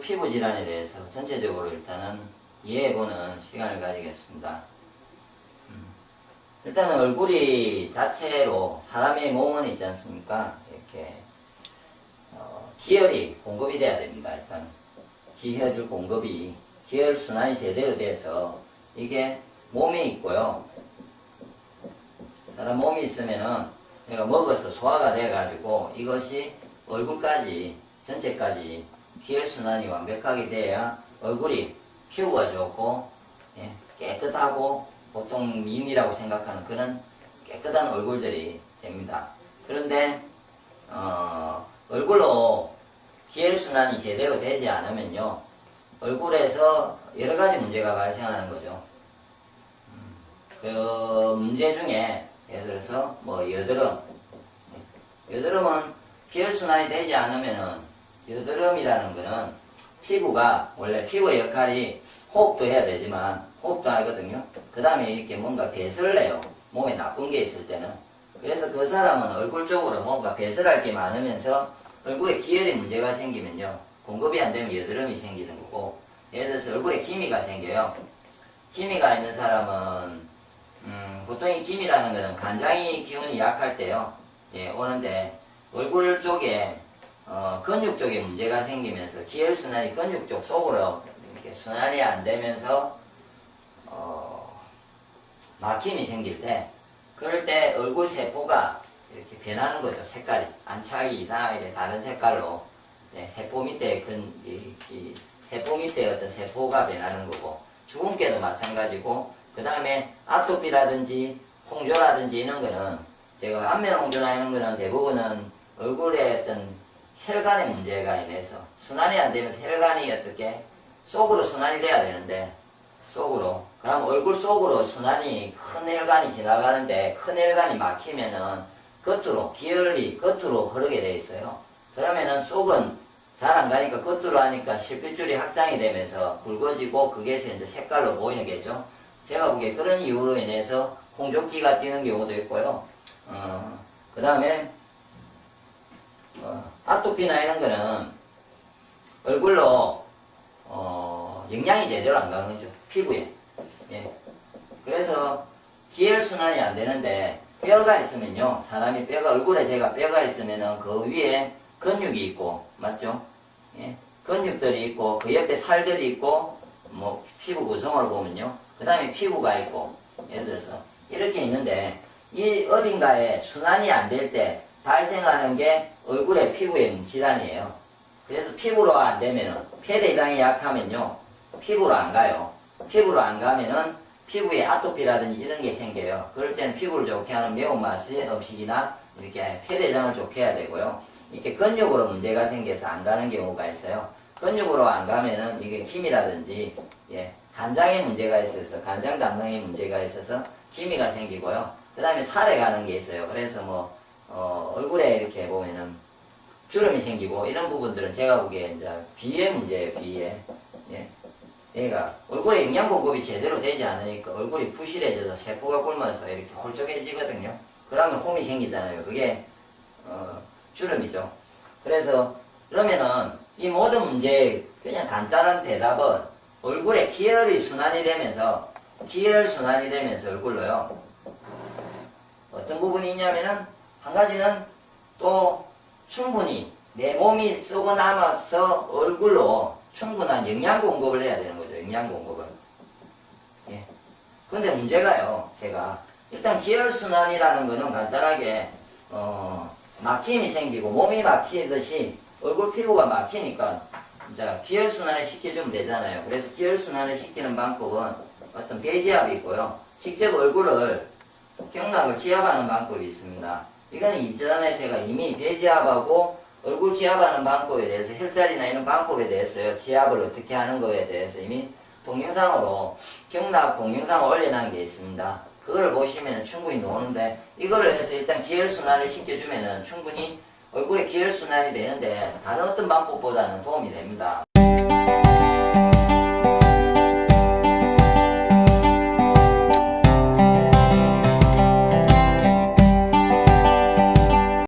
피부 질환에 대해서 전체적으로 일단은 이해해보는 시간을 가지겠습니다. 일단은 얼굴이 자체로 사람의 몸은 있지 않습니까? 이렇게 기혈이 공급이 돼야 됩니다. 일단 기혈 공급이 기혈 순환이 제대로 돼서 이게 몸에 있고요. 사람 몸이 있으면은 내가 먹어서 소화가 돼가지고 이것이 얼굴까지 전체까지 기혈 순환이 완벽하게 돼야 얼굴이 피부가 좋고 깨끗하고 보통 미인이라고 생각하는 그런 깨끗한 얼굴들이 됩니다. 그런데 얼굴로 기혈순환이 제대로 되지 않으면요 얼굴에서 여러가지 문제가 발생하는 거죠. 그 문제 중에 예를 들어서 뭐 여드름은 기혈순환이 되지 않으면은 여드름이라는 거는 피부가 원래 피부의 역할이 호흡도 해야 되지만 호흡도 하거든요. 그 다음에 이렇게 뭔가 배설을 해요. 몸에 나쁜 게 있을 때는. 그래서 그 사람은 얼굴 쪽으로 뭔가 배설할 게 많으면서 얼굴에 기혈의 문제가 생기면요 공급이 안 되면 여드름이 생기는 거고, 예를 들어서 얼굴에 기미가 생겨요. 기미가 있는 사람은 보통 이 기미라는 거는 간장이 기운이 약할 때요 오는데 얼굴 쪽에 근육 쪽에 문제가 생기면서 기혈순환이 근육 쪽 속으로 이렇게 순환이 안 되면서 막힘이 생길 때, 그럴 때 얼굴 세포가 이렇게 변하는 거죠. 색깔이 안착이 이상하게 다른 색깔로 세포 밑에 세포 밑에 어떤 세포가 변하는 거고, 주근깨도 마찬가지고, 그 다음에 아토피라든지 홍조라든지 이런 거는 제가 안면 홍조나 이런 거는 대부분은 얼굴에 어떤 혈관의 문제가 인해서 순환이 안 되면서 혈관이 어떻게 속으로 순환이 돼야 되는데 속으로, 그럼 얼굴 속으로 순환이 큰 혈관이 지나가는데 큰 혈관이 막히면은 겉으로 기혈이 겉으로 흐르게 돼 있어요. 그러면은 속은 잘 안 가니까 겉으로 하니까 실핏줄이 확장이 되면서 굵어지고 그게 이제 색깔로 보이는 게죠. 제가 보기에 그런 이유로 인해서 홍조기가 뛰는 경우도 있고요. 그 다음에 아토피나 이런 거는 얼굴로 영양이 제대로 안 가는 거죠. 피부에. 그래서 기혈순환이 안 되는데 뼈가 있으면요 사람이 뼈가 얼굴에 제가 뼈가 있으면은 그 위에 근육이 있고 맞죠? 근육들이 있고 그 옆에 살들이 있고 뭐 피부 구성으로 보면요 그 다음에 피부가 있고 예를 들어서 이렇게 있는데 이 어딘가에 순환이 안 될 때 발생하는 게 얼굴의 피부의 질환이에요. 그래서 피부로 안 되면은 폐대장이 약하면요 피부로 안 가요. 피부로 안 가면은 피부에 아토피라든지 이런 게 생겨요. 그럴 때는 피부를 좋게 하는 매운맛의 음식이나 이렇게 폐대장을 좋게 해야 되고요. 이렇게 근육으로 문제가 생겨서 안 가는 경우가 있어요. 근육으로 안 가면은 이게 기미라든지 간장에 문제가 있어서 간장 담낭에 문제가 있어서 기미가 생기고요. 그 다음에 살에 가는 게 있어요. 그래서 뭐 얼굴에 이렇게 보면은 주름이 생기고 이런 부분들은 제가 보기에 이제 비의 문제예요. 비의. 얘가 얼굴에 영양 공급이 제대로 되지 않으니까 얼굴이 부실해져서 세포가 굶어서 이렇게 홀쭉해지거든요. 그러면 홈이 생기잖아요. 그게 주름이죠. 그래서 그러면은 이 모든 문제의 그냥 간단한 대답은 얼굴에 기혈이 순환이 되면서 얼굴로요 어떤 부분이 있냐면은 한 가지는 또 충분히 내 몸이 썩어 남아서 얼굴로 충분한 영양 공급을 해야 되는 거죠. 영양 공급을. 근데 문제가요, 제가 일단 기혈순환이라는 거는 간단하게 막힘이 생기고 몸이 막히듯이 얼굴 피부가 막히니까 이제 기혈순환을 시켜주면 되잖아요. 그래서 기혈순환을 시키는 방법은 어떤 배지압이 있고요. 직접 얼굴을 경락을 지압하는 방법이 있습니다. 이거는 이전에 제가 이미 배지압하고 얼굴 지압하는 방법에 대해서 혈자리나 이런 방법에 대해서요. 지압을 어떻게 하는 거에 대해서 이미 동영상으로 경락 동영상을 올려놓은 게 있습니다. 그걸 보시면 충분히 나오는데 이거를 해서 일단 기혈순환을 시켜주면 충분히 얼굴에 기혈순환이 되는데 다른 어떤 방법보다는 도움이 됩니다.